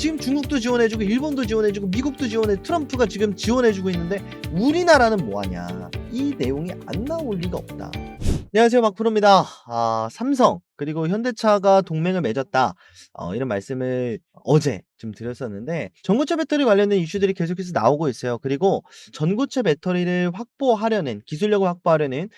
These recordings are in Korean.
지금 중국도 지원해주고 일본도 지원해주고 미국도 트럼프가 지금 지원해주고 있는데 우리나라는 뭐하냐. 이 내용이 안 나올 리가 없다. 안녕하세요, 박프로입니다. 삼성 그리고 현대차가 동맹을 맺었다. 이런 말씀을 어제 좀 드렸었는데 전고체 배터리 관련된 이슈들이 계속해서 나오고 있어요. 그리고 전고체 배터리를 확보하려는 기술력을 확보하려는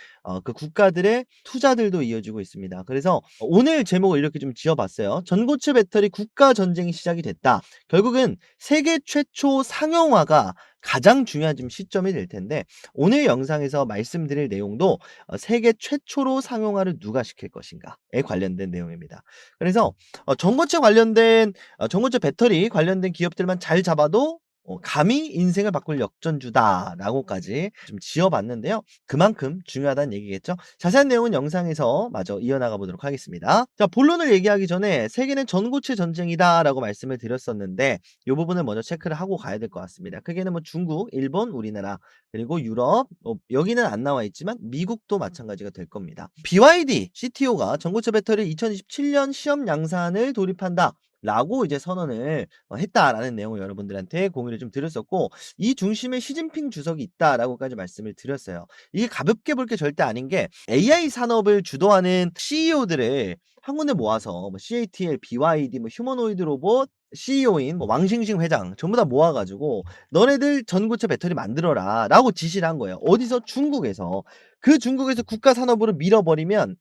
그 국가들의 투자들도 이어지고 있습니다. 그래서 오늘 제목을 이렇게 좀 지어봤어요. 전고체 배터리 국가 전쟁이 시작이 됐다. 결국은 세계 최초 상용화가 가장 중요한 좀 시점이 될 텐데 오늘 영상에서 말씀드릴 내용도 세계 최초로 상용화를 누가 시킬 것인가에 관련된 내용입니다. 그래서 전고체 관련된 전고체 배터리 관련된 기업들만 잘 잡아도 감히 인생을 바꿀 역전주다라고까지 좀 지어봤는데요. 그만큼 중요하다는 얘기겠죠. 자세한 내용은 영상에서 마저 이어나가 보도록 하겠습니다. 자, 본론을 얘기하기 전에 세계는 전고체 전쟁이다라고 말씀을 드렸었는데 이 부분을 먼저 체크를 하고 가야 될 것 같습니다. 크게는 뭐 중국, 일본, 우리나라 그리고 유럽, 여기는 안 나와 있지만 미국도 마찬가지가 될 겁니다. BYD CTO가 전고체 배터리 2027년 시험 양산을 돌입한다. 라고 이제 선언을 했다라는 내용을 여러분들한테 공유를 좀 드렸었고 이 중심에 시진핑 주석이 있다라고까지 말씀을 드렸어요. 이게 가볍게 볼 게 절대 아닌 게 AI 산업을 주도하는 CEO들을 한 군데 모아서 뭐 CATL, BYD, 뭐 휴머노이드 로봇 CEO인 뭐 왕싱싱 회장 전부 다 모아가지고 너네들 전고체 배터리 만들어라라고 지시를 한 거예요. 어디서? 중국에서. 그 중국에서 국가 산업으로 밀어버리면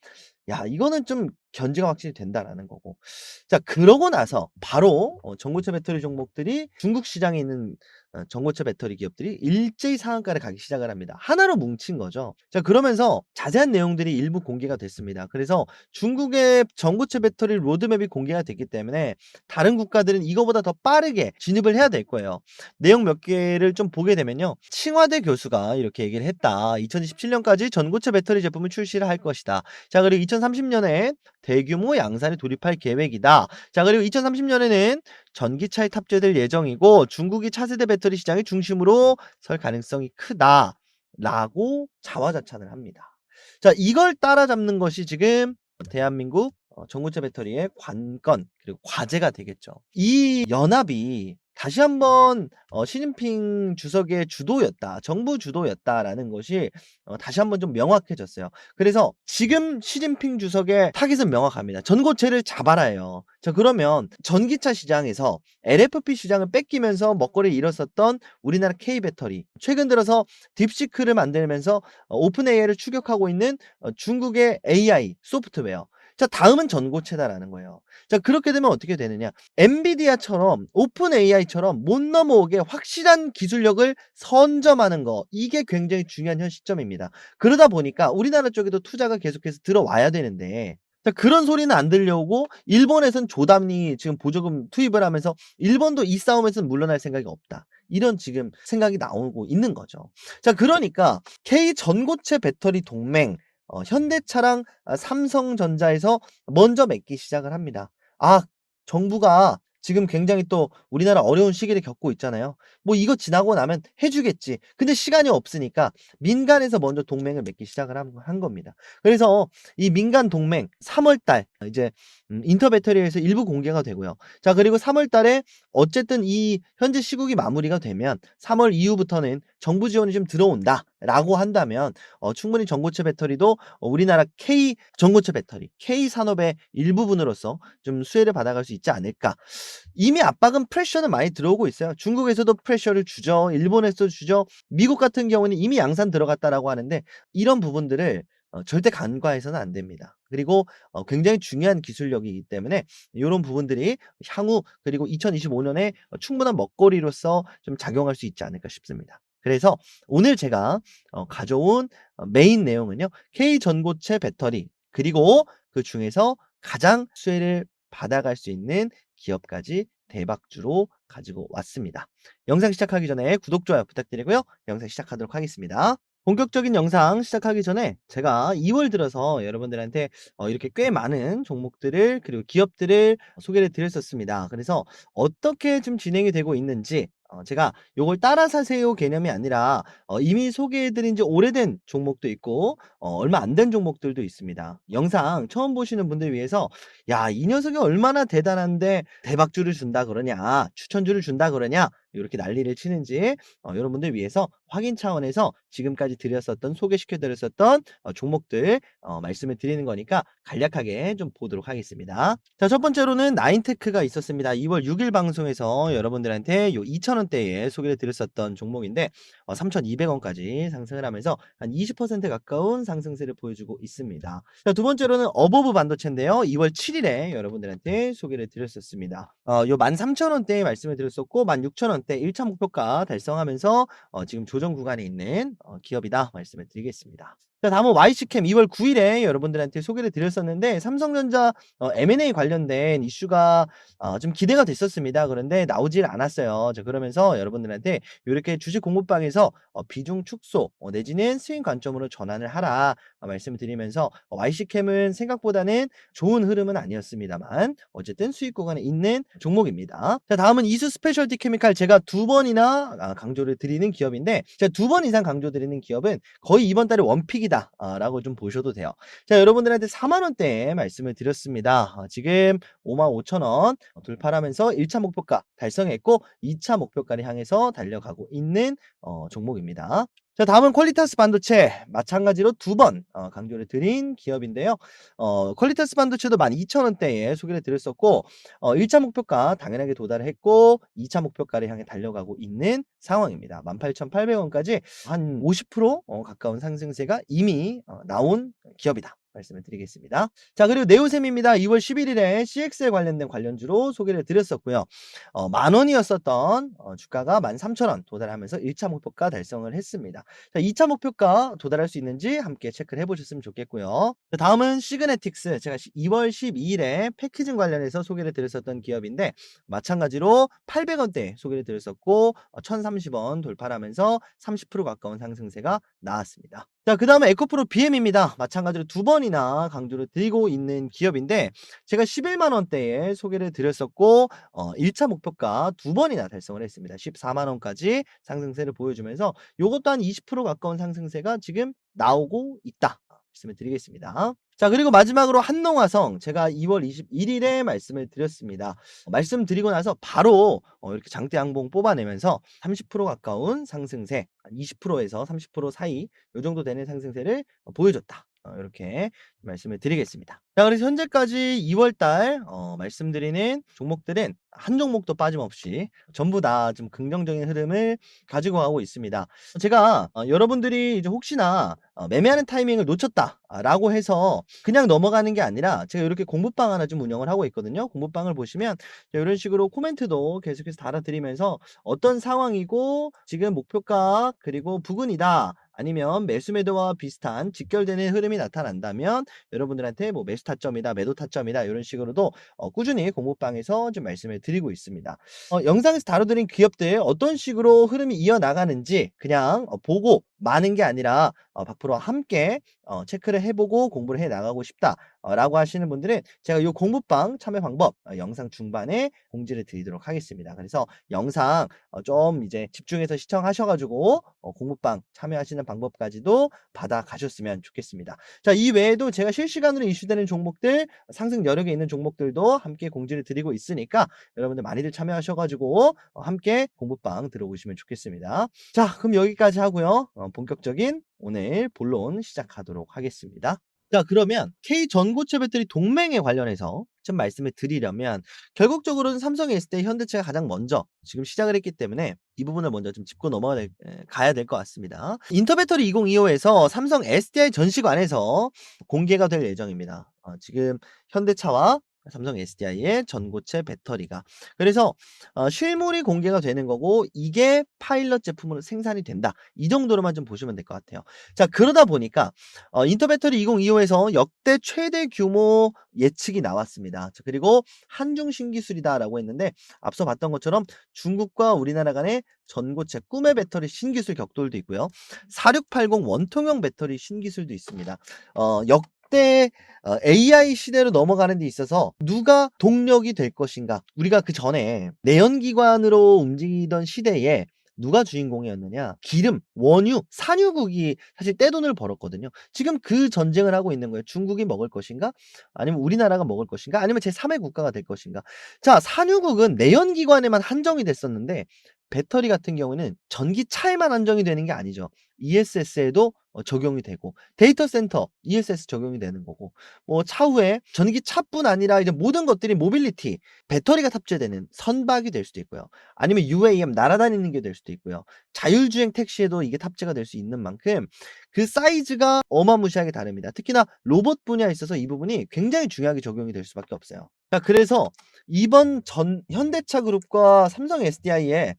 야, 이거는 좀 견제가 확실히 된다라는 거고. 자, 그러고 나서 바로 전고체 배터리 종목들이 중국 시장에 있는 전고체 배터리 기업들이 일제히 상한가를 가기 시작을 합니다. 하나로 뭉친 거죠. 자, 그러면서 자세한 내용들이 일부 공개가 됐습니다. 그래서 중국의 전고체 배터리 로드맵이 공개가 됐기 때문에 다른 국가들은 이거보다 더 빠르게 진입을 해야 될 거예요. 내용 몇 개를 좀 보게 되면요. 칭화대 교수가 이렇게 얘기를 했다. 2027년까지 전고체 배터리 제품을 출시를 할 것이다. 자, 그리고 2030년에 대규모 양산에 돌입할 계획이다. 자, 그리고 2030년에는 전기차에 탑재될 예정이고 중국이 차세대 배터리 시장의 중심으로 설 가능성이 크다라고 자화자찬을 합니다. 자, 이걸 따라잡는 것이 지금 대한민국 전고체 배터리의 관건 그리고 과제가 되겠죠. 이 연합이 다시 한번 시진핑 주석의 주도였다. 정부 주도였다라는 것이 다시 한번 좀 명확해졌어요. 그래서 지금 시진핑 주석의 타깃은 명확합니다. 전고체를 잡아라예요. 자, 그러면 전기차 시장에서 LFP 시장을 뺏기면서 먹거리를 잃었었던 우리나라 K배터리, 최근 들어서 딥시크를 만들면서 오픈 AI를 추격하고 있는 중국의 AI 소프트웨어. 자, 다음은 전고체다라는 거예요. 자, 그렇게 되면 어떻게 되느냐? 엔비디아처럼 오픈 AI처럼 못 넘어오게 확실한 기술력을 선점하는 거, 이게 굉장히 중요한 현 시점입니다. 그러다 보니까 우리나라 쪽에도 투자가 계속해서 들어와야 되는데 자, 그런 소리는 안 들려오고 일본에선 조담니 지금 보조금 투입을 하면서 일본도 이 싸움에서는 물러날 생각이 없다. 이런 지금 생각이 나오고 있는 거죠. 자, 그러니까 K 전고체 배터리 동맹 현대차랑 삼성전자에서 먼저 맺기 시작을 합니다. 정부가 지금 굉장히 또 우리나라 어려운 시기를 겪고 있잖아요. 뭐 이거 지나고 나면 해 주겠지. 근데 시간이 없으니까 민간에서 먼저 동맹을 맺기 시작을 한 겁니다. 그래서 이 민간 동맹 3월 달 이제 인터배터리에서 일부 공개가 되고요. 자, 그리고 3월 달에 어쨌든 이 현재 시국이 마무리가 되면 3월 이후부터는 정부 지원이 좀 들어온다라고 한다면 충분히 전고체 배터리도 우리나라 K 전고체 배터리, K 산업의 일부분으로서 좀 수혜를 받아갈 수 있지 않을까. 이미 압박은 프레셔는 많이 들어오고 있어요. 중국에서도 프레셔를 주죠. 일본에서도 주죠. 미국 같은 경우는 이미 양산 들어갔다라고 하는데 이런 부분들을 절대 간과해서는 안 됩니다. 그리고 굉장히 중요한 기술력이기 때문에 요런 부분들이 향후 그리고 2025년에 충분한 먹거리로서 좀 작용할 수 있지 않을까 싶습니다. 그래서 오늘 제가 가져온 메인 내용은요. K 전고체 배터리 그리고 그중에서 가장 수혜를 받아갈 수 있는 기업까지 대박주로 가지고 왔습니다. 영상 시작하기 전에 구독, 좋아요 부탁드리고요. 영상 시작하도록 하겠습니다. 본격적인 영상 시작하기 전에 제가 2월 들어서 여러분들한테 이렇게 꽤 많은 종목들을 그리고 기업들을 소개를 드렸었습니다. 그래서 어떻게 좀 진행이 되고 있는지 제가 요걸 따라 사세요 개념이 아니라 이미 소개해 드린 지 오래된 종목도 있고 얼마 안 된 종목들도 있습니다. 영상 처음 보시는 분들 위해서 '야 이 녀석이 얼마나 대단한데 대박주를 준다 그러냐. 추천주를 준다 그러냐.' 요렇게 난리를 치는지 여러분들 위해서 확인 차원에서 지금까지 드렸었던 소개시켜 드렸었던 종목들 말씀을 드리는 거니까 간략하게 좀 보도록 하겠습니다. 자 첫 번째로는 나인테크가 있었습니다. 2월 6일 방송에서 여러분들한테 요 2,000원대에 소개를 드렸었던 종목인데 3,200원까지 상승을 하면서 한 20% 가까운 상승세를 보여주고 있습니다. 자 두 번째로는 어버브 반도체인데요. 2월 7일에 여러분들한테 소개를 드렸었습니다. 요 13,000원대에 말씀을 드렸었고 16,000원대 1차 목표가 달성하면서 지금 조정 구간에 있는 기업이다 말씀을 드리겠습니다. 자 다음은 YC캠 2월 9일에 여러분들한테 소개를 드렸었는데 삼성전자 M&A 관련된 이슈가 좀 기대가 됐었습니다. 그런데 나오질 않았어요. 자 그러면서 여러분들한테 요렇게 주식 공부방에서 비중 축소 내지는 스윙 관점으로 전환을 하라 말씀을 드리면서 YC캠은 생각보다는 좋은 흐름은 아니었습니다만 어쨌든 수익 구간에 있는 종목입니다. 자 다음은 이수 스페셜티 케미칼 제가 두 번이나 강조를 드리는 기업인데 제가 두 번 이상 강조드리는 기업은 거의 이번 달에 원픽이다 라고 좀 보셔도 돼요. 자 여러분들한테 4만 원대에 말씀을 드렸습니다. 지금 55,000원 돌파하면서 1차 목표가 달성했고 2차 목표가를 향해서 달려가고 있는 종목입니다. 자 다음은 퀄리타스 반도체 마찬가지로 두 번 강조를 드린 기업인데요. 퀄리타스 반도체도 12,000원대에 소개를 드렸었고 1차 목표가 당연하게 도달을 했고 2차 목표가를 향해 달려가고 있는 상황입니다. 18,800원까지 한 50% 가까운 상승세가 이미 나온 기업이다. 말씀을 드리겠습니다. 자 그리고 네오셈입니다. 2월 11일에 CX에 관련된 관련주로 소개를 드렸었고요. 10,000원이었었던 주가가 13,000원 도달하면서 1차 목표가 달성을 했습니다. 자 2차 목표가 도달할 수 있는지 함께 체크를 해보셨으면 좋겠고요. 자, 다음은 시그네틱스 제가 2월 12일에 패키징 관련해서 소개를 드렸었던 기업인데 마찬가지로 800원대 소개를 드렸었고 1,030원 돌파하면서 30% 가까운 상승세가 나왔습니다. 자 그 다음에 에코프로 BM입니다. 마찬가지로 두 번이나 강조를 드리고 있는 기업인데 제가 11만 원대에 소개를 드렸었고 1차 목표가 두 번이나 달성을 했습니다. 14만 원까지 상승세를 보여주면서 요것도 한 20% 가까운 상승세가 지금 나오고 있다. 말씀을 드리겠습니다. 자 그리고 마지막으로 한농화성 제가 2월 21일에 말씀을 드렸습니다. 말씀드리고 나서 바로 이렇게 장대 양봉 뽑아내면서 30% 가까운 상승세 20%에서 30% 사이 요 정도 되는 상승세를 보여줬다. 이렇게 말씀을 드리겠습니다. 자 그래서 현재까지 2월 달 말씀드리는 종목들은 한 종목도 빠짐없이 전부 다 좀 긍정적인 흐름을 가지고 가고 있습니다. 제가 여러분들이 이제 혹시나 매매하는 타이밍을 놓쳤다라고 해서 그냥 넘어가는 게 아니라 제가 이렇게 공부방 하나 좀 운영을 하고 있거든요. 공부방을 보시면 이런 식으로 코멘트도 계속해서 달아드리면서 어떤 상황이고 지금 목표가 그리고 부근이다. 아니면 매수 매도와 비슷한 직결되는 흐름이 나타난다면 여러분들한테 뭐 매수 타점이다, 매도 타점이다 이런 식으로도 꾸준히 공부방에서 좀 말씀을 드리고 있습니다. 영상에서 다뤄드린 기업들 어떤 식으로 흐름이 이어나가는지 그냥 보고 마는 게 아니라 100% 함께 체크를 해보고 공부를 해나가고 싶다. 라고 하시는 분들은 제가 이 공부방 참여 방법 영상 중반에 공지를 드리도록 하겠습니다. 그래서 영상 좀 이제 집중해서 시청하셔가지고 공부방 참여하시는 방법까지도 받아가셨으면 좋겠습니다. 자, 이 외에도 제가 실시간으로 이슈되는 종목들, 상승 여력에 있는 종목들도 함께 공지를 드리고 있으니까 여러분들 많이들 참여하셔가지고 함께 공부방 들어오시면 좋겠습니다. 자, 그럼 여기까지 하고요. 본격적인 오늘 본론 시작하도록 하겠습니다. 자 그러면 K전고체 배터리 동맹에 관련해서 좀 말씀을 드리려면 결국적으로는 삼성이 있을 때 현대차가 가장 먼저 지금 시작을 했기 때문에 이 부분을 먼저 좀 짚고 가야 될 것 같습니다. 인터배터리 2025에서 삼성 SDI 전시관에서 공개가 될 예정입니다. 지금 현대차와 삼성 SDI의 전고체 배터리가 그래서 실물이 공개가 되는 거고 이게 파일럿 제품으로 생산이 된다. 이 정도로만 좀 보시면 될 것 같아요. 자 그러다 보니까 인터배터리 2025에서 역대 최대 규모 예측이 나왔습니다. 자, 그리고 한중 신기술이다라고 했는데 앞서 봤던 것처럼 중국과 우리나라 간의 전고체 꿈의 배터리 신기술 격돌도 있고요. 4680 원통형 배터리 신기술도 있습니다. 이때 AI 시대로 넘어가는 데 있어서 누가 동력이 될 것인가. 우리가 그전에 내연기관으로 움직이던 시대에 누가 주인공이었느냐. 기름, 원유, 산유국이 사실 떼돈을 벌었거든요. 지금 그 전쟁을 하고 있는 거예요. 중국이 먹을 것인가? 아니면 우리나라가 먹을 것인가? 아니면 제3의 국가가 될 것인가? 자, 산유국은 내연기관에만 한정이 됐었는데 배터리 같은 경우는 전기차에만 한정이 되는 게 아니죠. ESS에도 적용이 되고, 데이터 센터 ESS 적용이 되는 거고, 뭐 차후에 전기차뿐 아니라 이제 모든 것들이 모빌리티, 배터리가 탑재되는 선박이 될 수도 있고요. 아니면 UAM 날아다니는 게 될 수도 있고요. 자율주행 택시에도 이게 탑재가 될 수 있는 만큼 그 사이즈가 어마무시하게 다릅니다. 특히나 로봇 분야에 있어서 이 부분이 굉장히 중요하게 적용이 될 수밖에 없어요. 자, 그래서 이번 현대차 그룹과 삼성 SDI의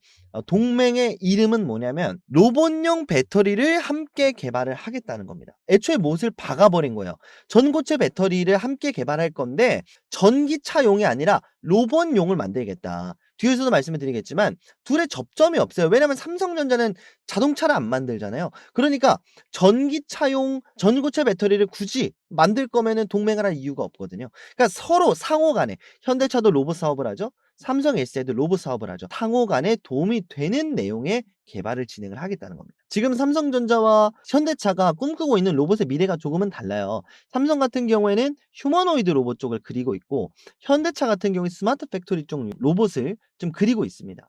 동맹의 이름은 뭐냐면 로봇용 배터리를 함께 개발을 하겠다는 겁니다. 애초에 못을 박아 버린 거예요. 전고체 배터리를 함께 개발할 건데 전기차용이 아니라 로봇용을 만들겠다. 뒤에서도 말씀을 드리겠지만 둘의 접점이 없어요. 왜냐면 삼성전자는 자동차를 안 만들잖아요. 그러니까 전기차용 전고체 배터리를 굳이 만들 거면은 동맹을 할 이유가 없거든요. 그러니까 서로 상호 간에 현대차도 로봇 사업을 하죠. 삼성 SDI도 로봇 사업을 하죠. 상호 간에 도움이 되는 내용의 개발을 진행을 하겠다는 겁니다. 지금 삼성전자와 현대차가 꿈꾸고 있는 로봇의 미래가 조금은 달라요. 삼성 같은 경우에는 휴머노이드 로봇 쪽을 그리고 있고 현대차 같은 경우에 스마트 팩토리 쪽 로봇을 좀 그리고 있습니다.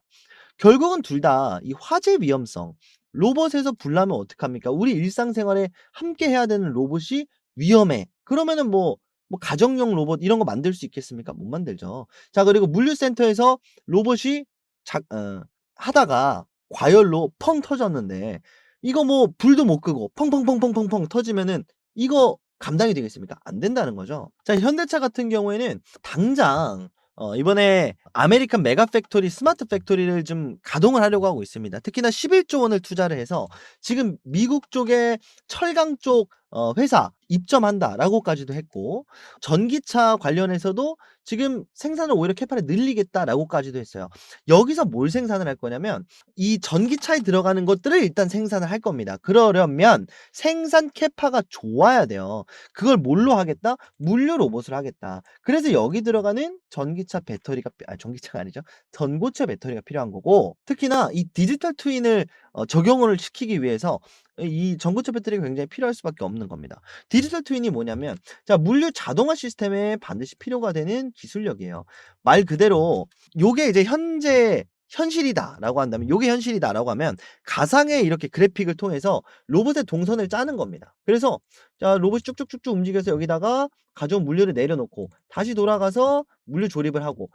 결국은 둘 다 이 화재 위험성, 로봇에서 불나면 어떡합니까? 우리 일상생활에 함께 해야 되는 로봇이 위험해. 그러면은 뭐 가정용 로봇 이런 거 만들 수 있겠습니까? 못 만들죠. 자, 그리고 물류센터에서 로봇이 하다가 과열로 펑 터졌는데 이거 뭐 불도 못 끄고 펑펑펑펑펑펑 터지면은 이거 감당이 되겠습니까? 안 된다는 거죠. 자, 현대차 같은 경우에는 당장 이번에 아메리칸 메가 팩토리 스마트 팩토리를 좀 가동을 하려고 하고 있습니다. 특히나 11조 원을 투자를 해서 지금 미국 쪽에 철강 쪽 회사 입점한다라고까지도 했고, 전기차 관련해서도 지금 생산을 오히려 캐파를 늘리겠다라고까지도 했어요. 여기서 뭘 생산을 할 거냐면 이 전기차에 들어가는 것들을 일단 생산을 할 겁니다. 그러려면 생산 캐파가 좋아야 돼요. 그걸 뭘로 하겠다? 물류 로봇을 하겠다. 그래서 여기 들어가는 전기차 배터리가 전기차가 아니죠. 전고체 배터리가 필요한 거고, 특히나 이 디지털 트윈을 적용을 시키기 위해서 이 전고체 배터리가 굉장히 필요할 수밖에 없는 겁니다. 디지털 트윈이 뭐냐면 자, 물류 자동화 시스템에 반드시 필요가 되는 기술력이에요. 말 그대로 요게 이제 현재 현실이다라고 한다면, 요게 현실이다라고 하면 가상의 이렇게 그래픽을 통해서 로봇의 동선을 짜는 겁니다. 그래서 자, 로봇이 쭉쭉쭉쭉 움직여서 여기다가 가져온 물류를 내려놓고 다시 돌아가서 물류 조립을 하고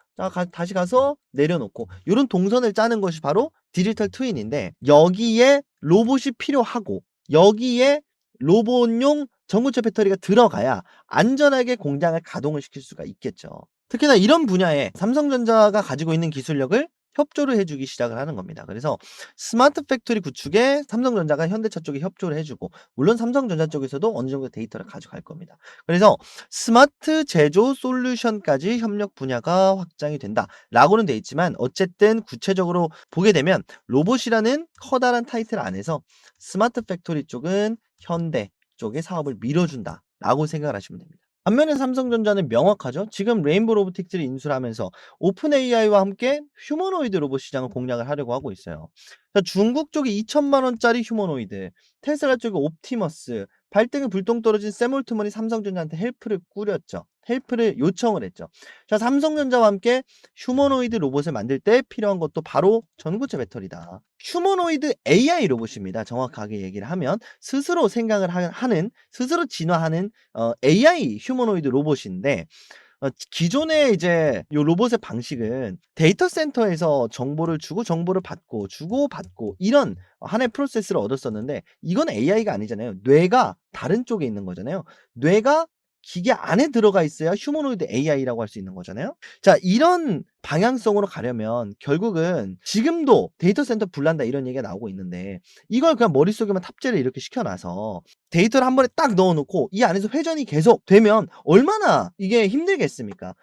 다시 가서 내려놓고 요런 동선을 짜는 것이 바로 디지털 트윈인데, 여기에 로봇이 필요하고 여기에 로봇용 전고체 배터리가 들어가야 안전하게 공장을 가동을 시킬 수가 있겠죠. 특히나 이런 분야에 삼성전자가 가지고 있는 기술력을 협조를 해 주기 시작을 하는 겁니다. 그래서 스마트 팩토리 구축에 삼성전자가 현대차 쪽에 협조를 해 주고, 물론 삼성전자 쪽에서도 어느 정도 데이터를 가져갈 겁니다. 그래서 스마트 제조 솔루션까지 협력 분야가 확장이 된다라고는 돼 있지만, 어쨌든 구체적으로 보게 되면 로봇이라는 커다란 타이틀 안에서 스마트 팩토리 쪽은 현대 쪽의 사업을 밀어준다라고 생각을 하시면 됩니다. 반면에 삼성전자는 명확하죠. 지금 레인보우 로보틱스를 인수를 하면서 오픈 AI와 함께 휴머노이드 로봇 시장을 공략을 하려고 하고 있어요. 자, 중국 쪽이 2천만 원짜리 휴머노이드, 테슬라 쪽이 옵티머스, 발등에 불똥 떨어진 샘 올트먼이 삼성전자한테 헬프를 꾸렸죠. 헬프를 요청을 했죠. 자, 삼성전자와 함께 휴머노이드 로봇을 만들 때 필요한 것도 바로 전고체 배터리다. 휴머노이드 AI 로봇입니다. 정확하게 얘기를 하면 스스로 생각을 하는, 스스로 진화하는 AI 휴머노이드 로봇인데, 기존의 이제 요 로봇의 방식은 데이터 센터에서 정보를 주고 정보를 받고 주고 받고 이런 하나의 프로세스를 얻었었는데, 이건 AI가 아니잖아요. 뇌가 다른 쪽에 있는 거잖아요. 뇌가 기계 안에 들어가 있어야 휴머노이드 AI라고 할 수 있는 거잖아요. 자, 이런 방향성으로 가려면 결국은 지금도 데이터 센터 불난다 이런 얘기가 나오고 있는데, 이걸 그냥 머릿속에만 탑재를 이렇게 시켜 놔서 데이터를 한 번에 딱 넣어 놓고 이 안에서 회전이 계속 되면 얼마나 이게 힘들겠습니까?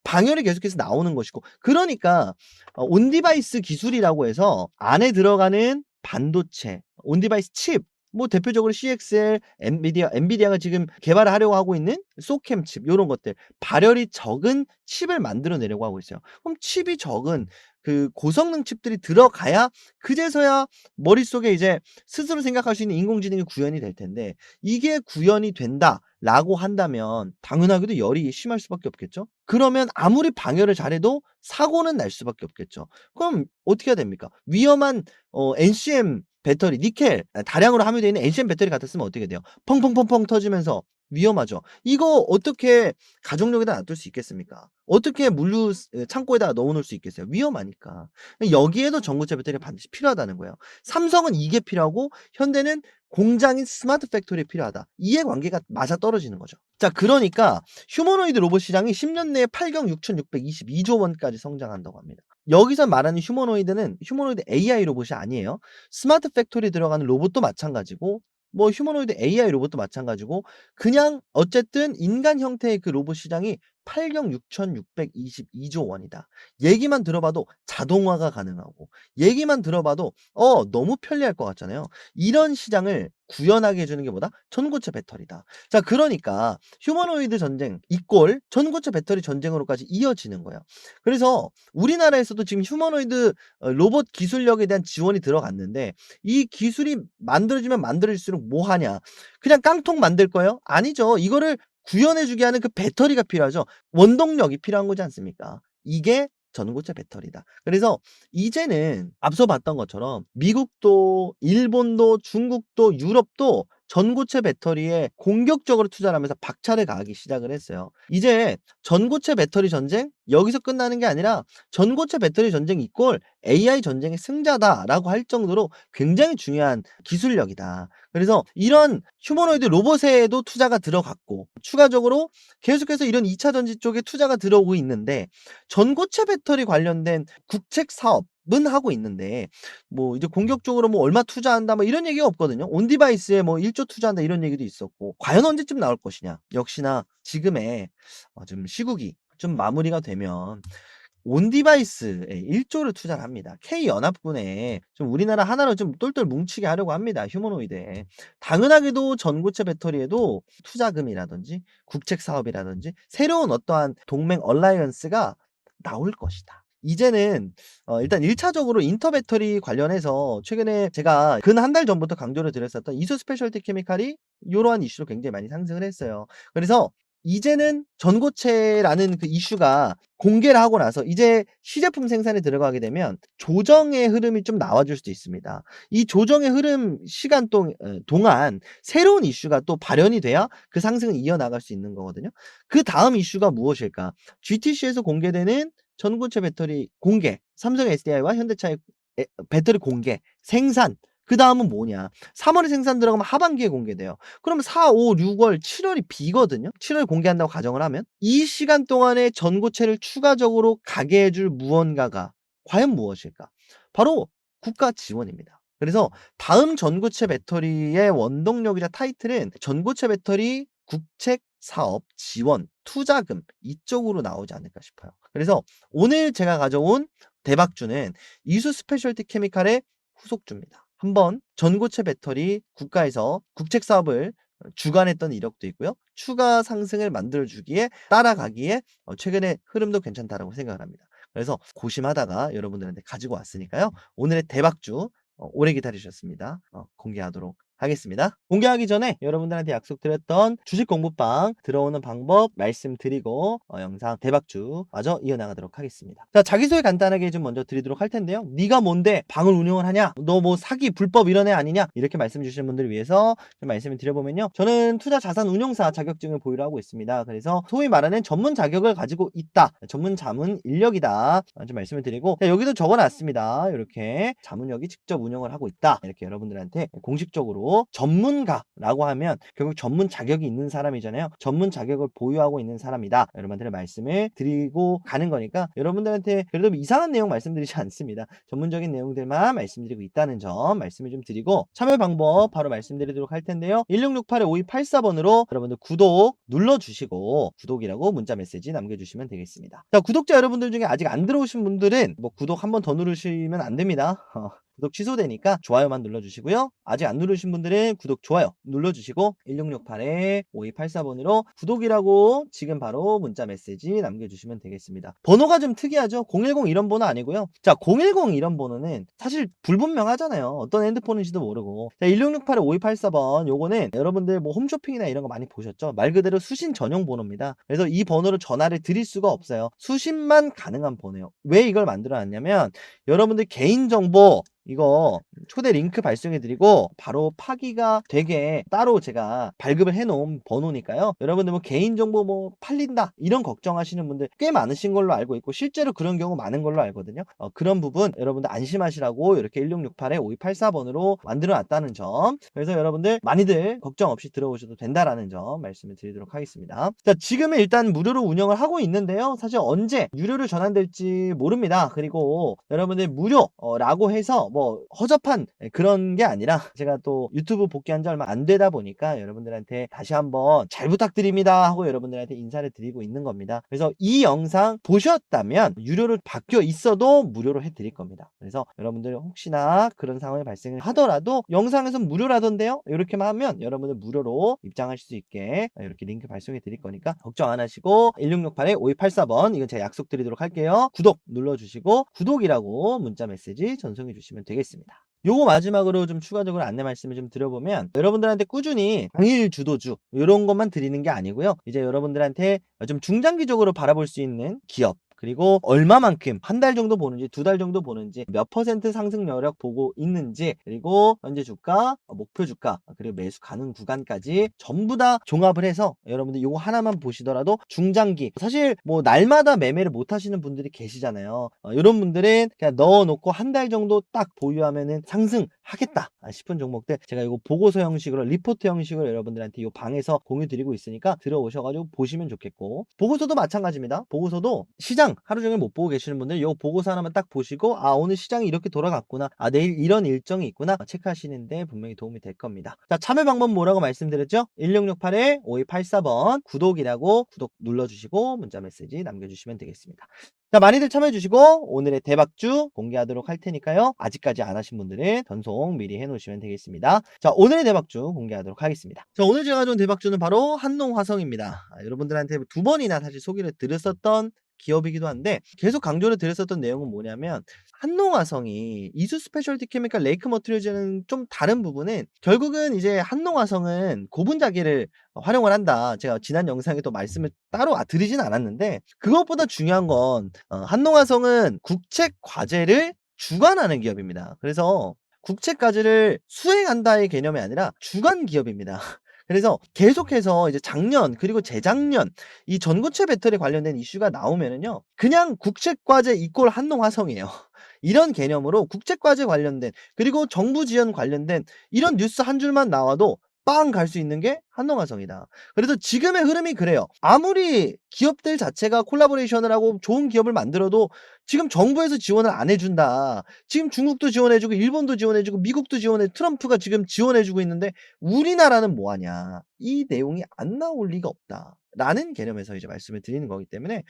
방열이 계속해서 나오는 것이고, 그러니까 온디바이스 기술이라고 해서 안에 들어가는 반도체, 온디바이스 칩, 뭐 대표적으로 CXL, 엔비디아가 지금 개발을 하려고 하고 있는 소캠 칩 요런 것들 발열이 적은 칩을 만들어 내려고 하고 있어요. 그럼 칩이 적은 그 고성능 칩들이 들어가야 그제서야 머릿속에 이제 스스로 생각할 수 있는 인공지능이 구현이 될 텐데 이게 구현이 된다라고 한다면 당연하게도 열이 심할 수밖에 없겠죠. 그러면 아무리 방열을 잘해도 사고는 날 수밖에 없겠죠. 그럼 어떻게 해야 됩니까? 위험한 NCM 배터리 니켈 다량으로 함유되어 있는 NCM 배터리 같았으면 어떻게 돼요? 펑펑펑펑 터지면서 위험하죠. 이거 어떻게 가정용에다 놔둘 수 있겠습니까? 어떻게 물류 창고에다가 넣어 놓을 수 있겠어요? 위험하니까. 여기에도 전고체 배터리가 반드시 필요하다는 거예요. 삼성은 이게 필요하고 현대는 공장인 스마트 팩토리에 필요하다. 이해관계가 맞아떨어지는 거죠. 자 그러니까 휴머노이드 로봇 시장이 10년 내에 8경 6,622조 원까지 성장한다고 합니다. 여기서 말하는 휴머노이드 AI 로봇이 아니에요. 스마트 팩토리에 들어가는 로봇도 마찬가지고 뭐 휴머노이드 AI 로봇도 마찬가지고 그냥 어쨌든 인간 형태의 그 로봇 시장이 8경 6,622조 원이다. 얘기만 들어봐도 자동화가 가능하고 얘기만 들어봐도 너무 편리할 것 같잖아요. 이런 시장을 구현하게 해 주는 게 뭐다? 전고체 배터리다. 자 그러니까 휴머노이드 전쟁 이꼴 전고체 배터리 전쟁으로까지 이어지는 거예요. 그래서 우리나라에서도 지금 휴머노이드 로봇 기술력에 대한 지원이 들어갔는데 이 기술이 만들어지면 만들어질수록 뭐 하냐? 그냥 깡통 만들 거예요? 아니죠. 이거를 구현해 주게 하는 그 배터리가 필요하죠. 원동력이 필요한 거지 않습니까? 이게 전고체 배터리다. 그래서 이제는 앞서 봤던 것처럼 미국도 일본도 중국도 유럽도 전고체 배터리에 공격적으로 투자를 하면서 박차를 가하기 시작을 했어요. 이제 전고체 배터리 전쟁 여기서 끝나는 게 아니라 전고체 배터리 전쟁 이꼴 AI 전쟁의 승자다라고 할 정도로 굉장히 중요한 기술력이다. 그래서 이런 휴머노이드 로봇에도 투자가 들어갔고 추가적으로 계속해서 이런 2차 전지 쪽에 투자가 들어오고 있는데 전고체 배터리 관련된 국책 사업은 하고 있는데 뭐 이제 공격적으로 뭐 얼마 투자한다 뭐 이런 얘기가 없거든요. 온디바이스에 뭐 1조 투자한다 이런 얘기도 있었고 과연 언제쯤 나올 것이냐. 역시나 지금의 좀 시국이 좀 마무리가 되면 온디바이스에 1조를 투자를 합니다. K연합군에 좀 우리나라 하나로 좀 똘똘 뭉치게 하려고 합니다. 휴머노이드에. 당연하게도 전고체 배터리에도 투자금이라든지 국책 사업이라든지 새로운 어떠한 동맹 얼라이언스가 나올 것이다. 이제는 일단 1차적으로 인터 배터리 관련해서 최근에 제가 근 한 달 전부터 강조를 드렸었던 이수 스페셜티 케미칼이 요러한 이슈로 굉장히 많이 상승을 했어요. 그래서 이제는 전고체라는 그 이슈가 공개를 하고 나서 이제 시제품 생산에 들어가게 되면 조정의 흐름이 좀 나와줄 수도 있습니다. 이 조정의 흐름 시간 동안 새로운 이슈가 또 발현이 돼야 그 상승을 이어나갈 수 있는 거거든요. 그다음 이슈가 무엇일까? GTC에서 공개되는 전고체 배터리 공개, 삼성 SDI와 현대차의 배터리 공개, 생산 그다음은 뭐냐? 3 월에 생산 들어가면 하반기에 공개돼요. 그럼 4, 5, 6월, 7월이 비거든요. 7월에 공개한다고 가정을 하면 이 시간 동안에 전고체를 추가적으로 가게 해줄 무언가가 과연 무엇일까? 바로 국가 지원입니다. 그래서 다음 전고체 배터리의 원동력이자 타이틀은 전고체 배터리 국책 사업 지원 투자금 이쪽으로 나오지 않을까 싶어요. 그래서 오늘 제가 가져온 대박주는 이수 스페셜티 케미칼의 후속주입니다. 한번 전고체 배터리 국가에서 국책 사업을 주관했던 이력도 있고요. 추가 상승을 만들어 주기에 따라가기에 최근의 흐름도 괜찮다라고 생각을 합니다. 그래서 고심하다가 여러분들한테 가지고 왔으니까요. 오늘의 대박주 오래 기다리셨습니다. 공개하도록 하겠습니다. 공개하기 전에 여러분들한테 약속드렸던 주식 공부방 들어오는 방법 말씀드리고 영상 대박주 마저 이어나가도록 하겠습니다. 자, 자기소개 간단하게 좀 먼저 드리도록 할 텐데요. 네가 뭔데 방을 운영을 하냐? 너 뭐 사기 불법 이런 애 아니냐? 이렇게 말씀 주시는 분들을 위해서 좀 말씀을 드려보면요. 저는 투자 자산 운용사 자격증을 보유를 하고 있습니다. 그래서 소위 말하는 전문 자격을 가지고 있다. 전문 자문 인력이다. 좀 말씀을 드리고 자, 여기도 적어놨습니다. 이렇게 자문력이 직접 운영을 하고 있다. 이렇게 여러분들한테 공식적으로 전문가라고 하면 결국 전문 자격이 있는 사람이잖아요. 전문 자격을 보유하고 있는 사람이다. 여러분들의 말씀을 드리고 가는 거니까 여러분들한테 그래도 이상한 내용 말씀드리지 않습니다. 전문적인 내용들만 말씀드리고 있다는 점 말씀을 좀 드리고 참여 방법 바로 말씀드리도록 할 텐데요. 1668-5284번으로 여러분들 구독 눌러주시고 구독이라고 문자 메시지 남겨주시면 되겠습니다. 자, 구독자 여러분들 중에 아직 안 들어오신 분들은 뭐 구독 한 번 더 누르시면 안 됩니다. 구독 취소되니까 좋아요만 눌러주시고요. 아직 안 누르신 분들은 구독, 좋아요 눌러주시고 1668-5284번으로 구독이라고 지금 바로 문자 메시지 남겨주시면 되겠습니다. 번호가 좀 특이하죠? 010 이런 번호 아니고요. 자, 010 이런 번호는 사실 불분명하잖아요. 어떤 핸드폰인지도 모르고. 자, 1668-5284번 요거는 여러분들 뭐 홈쇼핑이나 이런 거 많이 보셨죠? 말 그대로 수신 전용 번호입니다. 그래서 이 번호로 전화를 드릴 수가 없어요. 수신만 가능한 번호예요. 왜 이걸 만들어 놨냐면 여러분들 개인정보 이거 초대 링크 발송해 드리고 바로 파기가 되게 따로 제가 발급을 해 놓은 번호니까요. 여러분들 뭐 개인정보 뭐 팔린다 이런 걱정하시는 분들 꽤 많으신 걸로 알고 있고 실제로 그런 경우 많은 걸로 알거든요. 그런 부분 여러분들 안심하시라고 이렇게 1668-5284번으로 만들어 놨다는 점. 그래서 여러분들 많이들 걱정 없이 들어오셔도 된다라는 점 말씀을 드리도록 하겠습니다. 자, 지금은 일단 무료로 운영을 하고 있는데요. 사실 언제 유료로 전환될지 모릅니다. 그리고 여러분들 무료라고 해서 뭐 허접한 그런 게 아니라 제가 또 유튜브 복귀한 지 얼마 안 되다 보니까 여러분들한테 다시 한번 잘 부탁드립니다 하고 여러분들한테 인사를 드리고 있는 겁니다. 그래서 이 영상 보셨다면 유료로 바뀌어 있어도 무료로 해드릴 겁니다. 그래서 여러분들 혹시나 그런 상황이 발생을 하더라도 영상에서 무료라던데요? 이렇게만 하면 여러분들 무료로 입장하실 수 있게 이렇게 링크 발송해 드릴 거니까 걱정 안 하시고 1668-5284번 이건 제가 약속드리도록 할게요. 구독 눌러주시고 구독이라고 문자 메시지 전송해 주시면 되겠습니다. 요거 마지막으로 좀 추가적으로 안내 말씀을 좀 드려보면 여러분들한테 꾸준히 당일 주도주 이런 것만 드리는 게 아니고요. 이제 여러분들한테 좀 중장기적으로 바라볼 수 있는 기업 그리고 얼마만큼 한 달 정도 보는지 두 달 정도 보는지 몇 % 상승 여력 보고 있는지 그리고 현재 주가 목표 주가 그리고 매수 가능 구간까지 전부 다 종합을 해서 여러분들 요거 하나만 보시더라도 중장기 사실 뭐 날마다 매매를 못 하시는 분들이 계시잖아요. 이런 분들은 그냥 넣어놓고 한 달 정도 딱 보유하면은 상승하겠다 싶은 종목들 제가 이거 보고서 형식으로 리포트 형식으로 여러분들한테 이 방에서 공유 드리고 있으니까 들어오셔가지고 보시면 좋겠고 보고서도 마찬가지입니다. 보고서도 시장 하루 종일 못 보고 계시는 분들 요 보고서 하나만 딱 보시고 아 오늘 시장이 이렇게 돌아갔구나 내일 이런 일정이 있구나 체크하시는데 분명히 도움이 될 겁니다. 자, 참여 방법 뭐라고 말씀드렸죠? 1668-5284번 구독이라고 구독 눌러주시고 문자 메시지 남겨주시면 되겠습니다. 자, 많이들 참여해주시고 오늘의 대박주 공개하도록 할 테니까요. 아직까지 안 하신 분들은 전송 미리 해놓으시면 되겠습니다. 자, 오늘의 대박주 공개하도록 하겠습니다. 자, 오늘 제가 가져온 대박주는 바로 한농화성입니다. 여러분들한테 두 번이나 사실 소개를 드렸었던 기업이기도 한데 계속 강조를 드렸었던 내용은 뭐냐면 한농화성이 이수 스페셜티 케미칼 레이크 머티리얼즈는 좀 다른 부분은 결국은 이제 한농화성은 고분자기를 활용을 한다. 제가 지난 영상에 또 말씀을 따로 드리진 않았는데 그것보다 중요한 건 한농화성은 국책 과제를 주관하는 기업입니다. 그래서 국책 과제를 수행한다의 개념이 아니라 주관 기업입니다. 그래서 계속해서 이제 작년 그리고 재작년 이 전고체 배터리 관련된 이슈가 나오면은요 그냥 국책과제 이꼴 한농화성이에요. 이런 개념으로 국책과제 관련된 그리고 정부 지원 관련된 이런 뉴스 한 줄만 나와도 빵 갈 수 있는 게 한농화성이다. 그래서 지금의 흐름이 그래요. 아무리 기업들 자체가 콜라보레이션을 하고 좋은 기업을 만들어도 지금 정부에서 지원을 안 해준다. 지금 중국도 지원해주고 일본도 지원해주고 미국도 트럼프가 지금 지원해주고 있는데 우리나라는 뭐하냐. 이 내용이 안 나올 리가 없다. 라는 개념에서 이제 말씀을 드리는 거기 때문에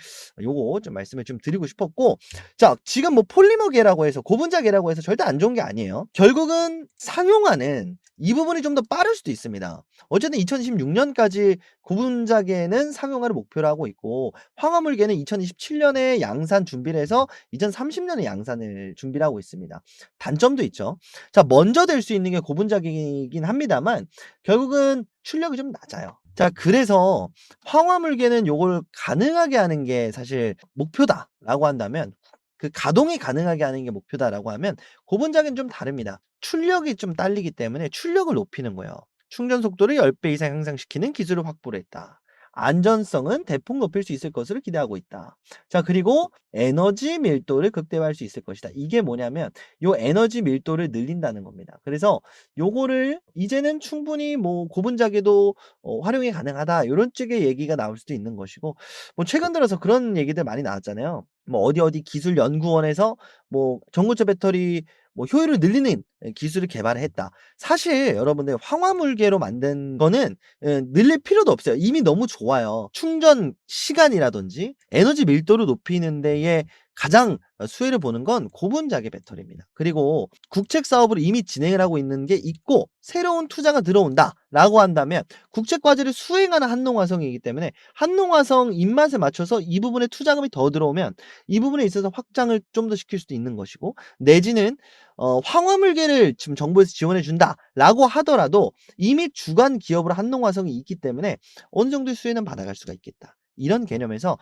요거 좀 말씀을 좀 드리고 싶었고 자 지금 뭐 폴리머계라고 해서 고분자계라고 해서 절대 안 좋은 게 아니에요. 결국은 상용화는 이 부분이 좀 더 빠를 수도 있습니다. 어쨌든 2026년까지 고분자계는 상용화를 목표로 하고 있고 황화물계는 2027년에 양산 준비를 해서 2030년에 양산을 준비를 하고 있습니다. 단점도 있죠. 자 먼저 될 수 있는 게 고분자계이긴 합니다만 결국은 출력이 좀 낮아요. 자 그래서 황화물계는 요걸 가능하게 하는 게 사실 목표다라고 한다면 그 가동이 가능하게 하는 게 목표다라고 하면 고분자계는 좀 다릅니다. 출력이 좀 딸리기 때문에 출력을 높이는 거예요. 충전 속도를 10배 이상 향상시키는 기술을 확보를 했다. 안전성은 대폭 높일 수 있을 것으로 기대하고 있다. 자 그리고 에너지 밀도를 극대화할 수 있을 것이다. 이게 뭐냐면 요 에너지 밀도를 늘린다는 겁니다. 그래서 요거를 이제는 충분히 뭐 고분자계도 활용이 가능하다. 요런 쪽의 얘기가 나올 수도 있는 것이고 뭐 최근 들어서 그런 얘기들 많이 나왔잖아요. 뭐 어디 기술 연구원에서 뭐 전고체 배터리 뭐 효율을 늘리는 기술을 개발을 했다. 사실 여러분들 황화물계로 만든 거는 늘릴 필요도 없어요. 이미 너무 좋아요. 충전 시간이라든지 에너지 밀도를 높이는 데에 가장 수혜를 보는 건 고분자계 배터리입니다. 그리고 국책 사업을 이미 진행을 하고 있는 게 있고 새로운 투자가 들어온다라고 한다면 국책 과제를 수행하는 한농화성이기 때문에 한농화성 입맛에 맞춰서 이 부분에 투자금이 더 들어오면 이 부분에 있어서 확장을 좀 더 시킬 수도 있는 것이고, 내지는 황화물계를 지금 정부에서 지원해 준다라고 하더라도 이미 주관 기업으로 한농화성이 있기 때문에 어느 정도의 수혜는 받아갈 수가 있겠다. 이런 개념에서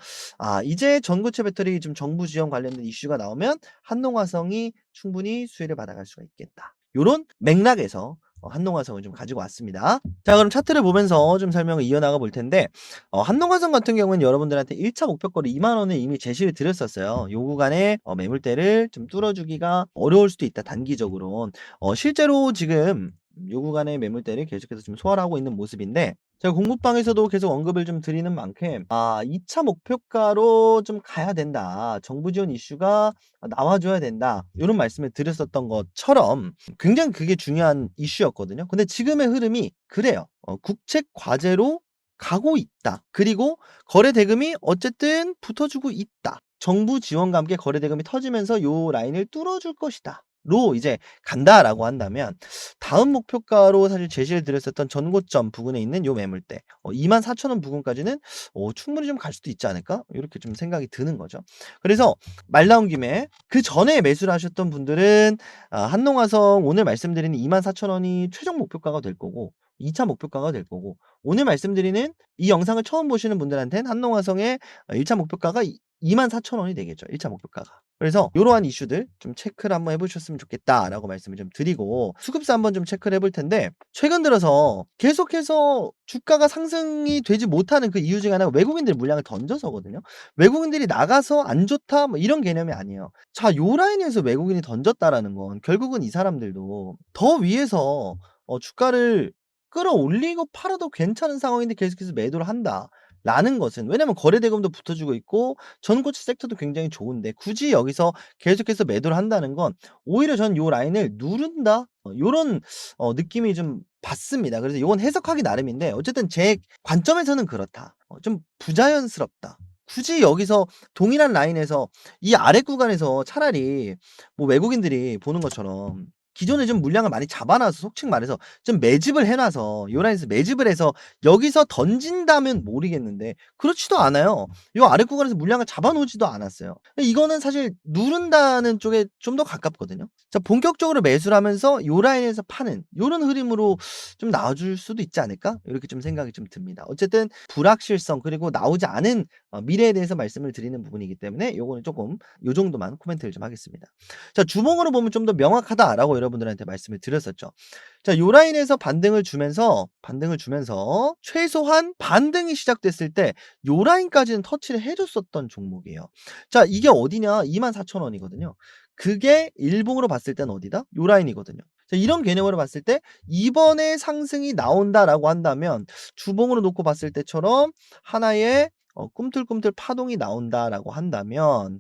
이제 전고체 배터리 좀 정부 지원 관련된 이슈가 나오면 한농화성이 충분히 수혜를 받아갈 수가 있겠다. 요런 맥락에서 한농화성을 좀 가지고 왔습니다. 자, 그럼 차트를 보면서 좀 설명을 이어나가 볼 텐데, 한농화성 같은 경우는 여러분들한테 1차 목표가로 2만 원을 이미 제시를 드렸었어요. 요 구간에 매물대를 좀 뚫어주기가 어려울 수도 있다, 단기적으로는. 실제로 지금 요 구간의 매물대를 계속해서 좀 소화하고 있는 모습인데, 제가 공부방에서도 계속 언급을 좀 드리는 만큼 2차 목표가로 좀 가야 된다. 정부 지원 이슈가 나와 줘야 된다. 요런 말씀을 드렸었던 것처럼 굉장히 그게 중요한 이슈였거든요. 근데 지금의 흐름이 그래요. 국책 과제로 가고 있다. 그리고 거래 대금이 어쨌든 붙어주고 있다. 정부 지원과 함께 거래 대금이 터지면서 요 라인을 뚫어줄 것이다. 로 이제 간다라고 한다면 다음 목표가로 사실 제시를 드렸었던 전고점 부근에 있는 요 매물대 24,000원 부근까지는 충분히 좀 갈 수도 있지 않을까? 이렇게 좀 생각이 드는 거죠. 그래서 말 나온 김에 그 전에 매수를 하셨던 분들은 한농화성 오늘 말씀드리는 24,000원이 최종 목표가가 될 거고 2차 목표가가 될 거고, 오늘 말씀드리는 이 영상을 처음 보시는 분들한테는 한농화성의 1차 목표가가 24,000원이 되겠죠. 1차 목표가가. 그래서 요러한 이슈들 좀 체크를 한번 해 보셨으면 좋겠다라고 말씀을 좀 드리고, 수급사 한번 좀 체크를 해볼 텐데, 최근 들어서 계속해서 주가가 상승이 되지 못하는 그 이유 중에 하나가 외국인들이 물량을 던져서거든요. 외국인들이 나가서 안 좋다 뭐 이런 개념이 아니에요. 자, 요 라인에서 외국인이 던졌다라는 건 결국은 이 사람들도 더 위에서 주가를 끌어올리고 팔아도 괜찮은 상황인데 계속해서 매도를 한다라는 것은, 왜냐면 거래 대금도 붙어주고 있고 전고체 섹터도 굉장히 좋은데 굳이 여기서 계속해서 매도를 한다는 건 오히려 전 요 라인을 누른다, 요런 느낌이 좀 받습니다. 그래서 요건 해석하기 나름인데 어쨌든 제 관점에서는 그렇다. 좀 부자연스럽다. 굳이 여기서 동일한 라인에서 이 아래 구간에서 차라리 뭐 외국인들이 보는 것처럼 기존에 좀 물량을 많이 잡아 놔서, 속칭 말해서 좀 매집을 해 놔서 요 라인에서 매집을 해서 여기서 던진다면 모르겠는데 그렇지도 않아요. 요 아래 구간에서 물량을 잡아 놓지도 않았어요. 이거는 사실 누른다는 쪽에 좀 더 가깝거든요. 자, 본격적으로 매수를 하면서 요 라인에서 파는 요런 흐름으로 좀 나와 줄 수도 있지 않을까? 요렇게 좀 생각이 좀 듭니다. 어쨌든 불확실성 그리고 나오지 않은 미래에 대해서 말씀을 드리는 부분이기 때문에 요거는 쪼끔 요 정도만 코멘트를 좀 하겠습니다. 자, 주봉으로 보면 좀 더 명확하다라고 여러분들한테 말씀을 드렸었죠. 자, 요 라인에서 반등을 주면서 최소한 반등이 시작됐을 때 요 라인까지는 터치를 해 줬었던 종목이에요. 자, 이게 어디냐? 24,000 원이거든요. 그게 일봉으로 봤을 때는 어디다? 요 라인이거든요. 자, 이런 개념으로 봤을 때 '이번에 상승이 나온다.'라고 한다면 주봉으로 놓고 봤을 때처럼 하나의 꿈틀꿈틀 파동이 나온다라고 한다면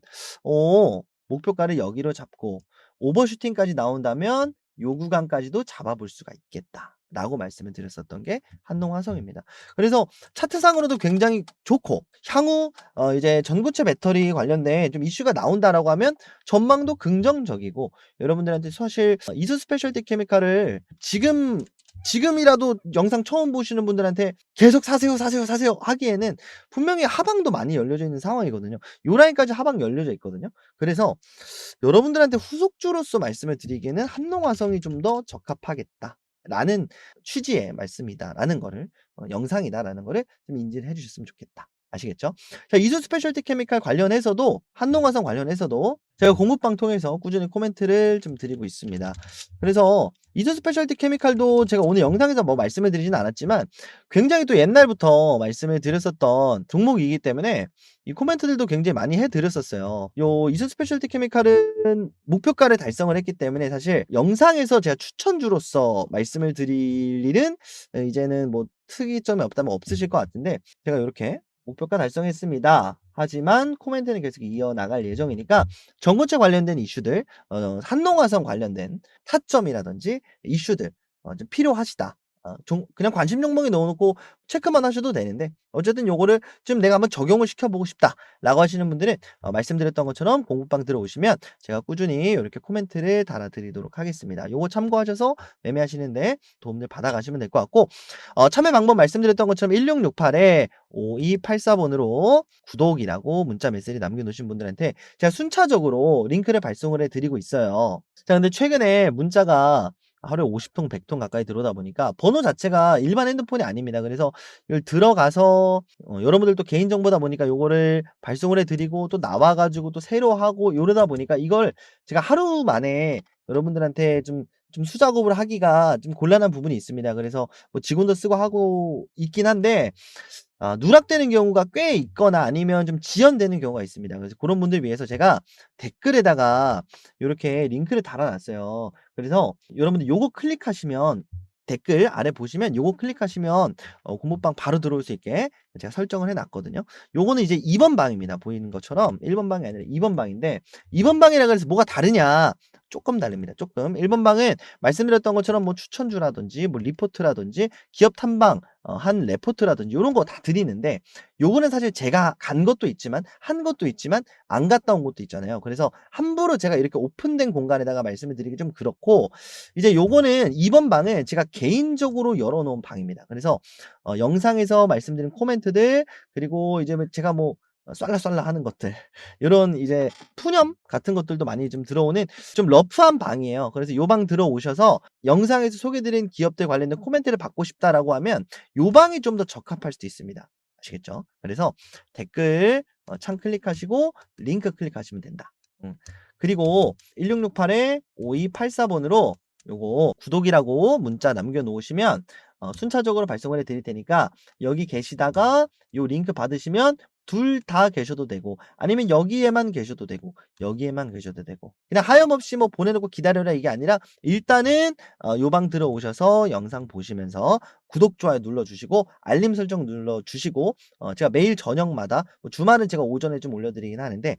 목표가를 여기로 잡고 오버슈팅까지 나온다면 요 구간까지도 잡아볼 수가 있겠다라고 말씀을 드렸었던 게 한농화성입니다. 그래서 차트상으로도 굉장히 좋고, 향후 이제 전고체 배터리 관련된 좀 이슈가 나온다라고 하면 전망도 긍정적이고, 여러분들한테 사실 이수 스페셜티 케미칼을 지금이라도 영상 처음 보시는 분들한테 계속 "사세요, 사세요, 사세요." 하기에는 분명히 하방도 많이 열려져 있는 상황이거든요. 요 라인까지 하방 열려져 있거든요. 그래서 여러분들한테 후속주로서 말씀을 드리기에는 "한농화성이 좀 더 적합하겠다."라는 취지의 말씀이다라는 거를, 영상이다라는 거를 좀 인지를 해 주셨으면 좋겠다. 아시겠죠? 자, 이수 스페셜티 케미칼 관련해서도, 한농화성 관련해서도 제가 공부방 통해서 꾸준히 코멘트를 좀 드리고 있습니다. 그래서 이수 스페셜티 케미칼도 제가 오늘 영상에서 뭐 말씀을 드리진 않았지만 굉장히 또 옛날부터 말씀을 드렸었던 종목이기 때문에 이 코멘트들도 굉장히 많이 해 드렸었어요. 요 이수 스페셜티 케미칼은 목표가를 달성을 했기 때문에 사실 영상에서 제가 추천주로서 말씀을 드릴 일은 이제는 뭐 특이점이 없다면 없으실 것 같은데, 제가 요렇게 "목표가 달성했습니다." 하지만 코멘트는 계속 이어나갈 예정이니까 전고체 관련된 이슈들, 한농화성 관련된 타점이라든지 이슈들 좀 필요하시다. 그냥 관심 종목에 넣어 놓고 체크만 하셔도 되는데 어쨌든 요거를 좀 '내가 한번 적용을 시켜 보고 싶다.'라고 하시는 분들은 말씀드렸던 것처럼 공부방 들어오시면 제가 꾸준히 요렇게 코멘트를 달아 드리도록 하겠습니다. 요거 참고하셔서 매매하시는 데 도움을 받아 가시면 될 것 같고 참여 방법 말씀드렸던 것처럼 1668에 5284 번으로 구독이라고 문자 메시지 남겨 놓으신 분들한테 제가 순차적으로 링크를 발송을 해 드리고 있어요. 자 근데 최근에 문자가 하루에 50 통 100통 가까이 들어오다 보니까 번호 자체가 일반 핸드폰이 아닙니다. 그래서 이걸 들어가서 여러분들도 개인정보다 보니까 요거를 발송을 해 드리고 또 나와 가지고 또 새로 하고 요러다 보니까 이걸 제가 하루 만에 여러분들한테 좀 수작업을 하기가 좀 곤란한 부분이 있습니다. 그래서 뭐 직원도 쓰고 하고 있긴 한데 누락되는 경우가 꽤 있거나 아니면 좀 지연되는 경우가 있습니다. 그래서 고런 분들 위해서 제가 댓글에다가 요렇게 링크를 달아 놨어요. 그래서 여러분들 요거 클릭하시면 댓글 아래 보시면 요거 클릭하시면 공부방 바로 들어올 수 있게 제가 설정을 해 놨거든요. 요거는 이제 2번 방입니다. 보이는 것처럼 1번 방이 아니라 2번 방인데 2번 방이라 그래서 뭐가 다르냐? 쪼끔 다릅니다, 쪼끔. 1번 방은 말씀드렸던 것처럼 뭐 추천주라든지 뭐 리포트라든지 기업 탐방 한 레포트라든지 요런 거 다 드리는데 요거는 사실 제가 간 것도 있지만 한 것도 있지만 안 갔다 온 것도 있잖아요. 그래서 함부로 제가 이렇게 오픈된 공간에다가 말씀을 드리기 좀 그렇고 이제 요거는 이번 방은 제가 개인적으로 열어 놓은 방입니다. 그래서 영상에서 말씀드린 코멘트들 그리고 이제 뭐 제가 뭐 쏠라쏠라 하는 것들 요런 이제 푸념 같은 것들도 많이 좀 들어오는 좀 러프한 방이에요. 그래서 요 방 들어오셔서 영상에서 소개 드린 기업들 관련된 코멘트를 받고 싶다라고 하면 요 방이 좀 더 적합할 수도 있습니다. 아시겠죠? 그래서 댓글 창 클릭하시고 링크 클릭하시면 된다. 그리고 1668에 5284 번으로 요거 구독이라고 문자 남겨 놓으시면 순차적으로 발송을 해 드릴 테니까 여기 계시다가 요 링크 받으시면 둘 다 계셔도 되고 아니면 여기에만 계셔도 되고 여기에만 계셔도 되고 그냥 하염없이 뭐 보내 놓고 기다려라 이게 아니라 일단은 요 방 들어오셔서 영상 보시면서 구독, 좋아요 눌러 주시고 알림 설정 눌러 주시고 제가 매일 저녁마다 뭐 주말은 제가 오전에 좀 올려 드리긴 하는데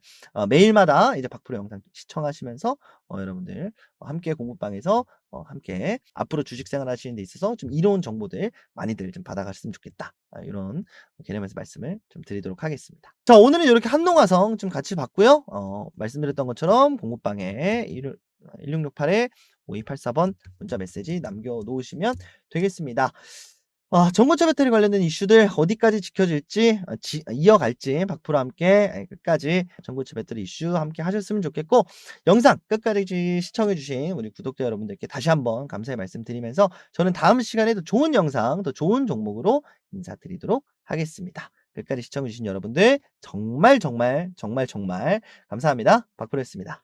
매일마다 이제 박프로 영상 시청하시면서 여러분들 함께 공부방에서 함께 앞으로 주식 생활 하시는 데 있어서 좀 이로운 정보들 많이들 좀 받아가셨으면 좋겠다. 이런 개념에서 말씀을 좀 드리도록 하겠습니다. 자 오늘은 요렇게 한농화성 좀 같이 봤고요. 말씀드렸던 것처럼 공부방에 1668에 5284번 문자 메시지 남겨 놓으시면 되겠습니다. 전고체 배터리 관련된 이슈들 어디까지 지켜질지 이어갈지 박프로 함께 끝까지 전고체 배터리 이슈 함께 하셨으면 좋겠고 영상 끝까지 시청해 주신 우리 구독자 여러분들께 다시 한번 감사의 말씀드리면서 저는 다음 시간에 더 좋은 영상 더 좋은 종목으로 인사드리도록 하겠습니다. 끝까지 시청해 주신 여러분들 정말, 정말, 정말, 정말 감사합니다. 박프로였습니다.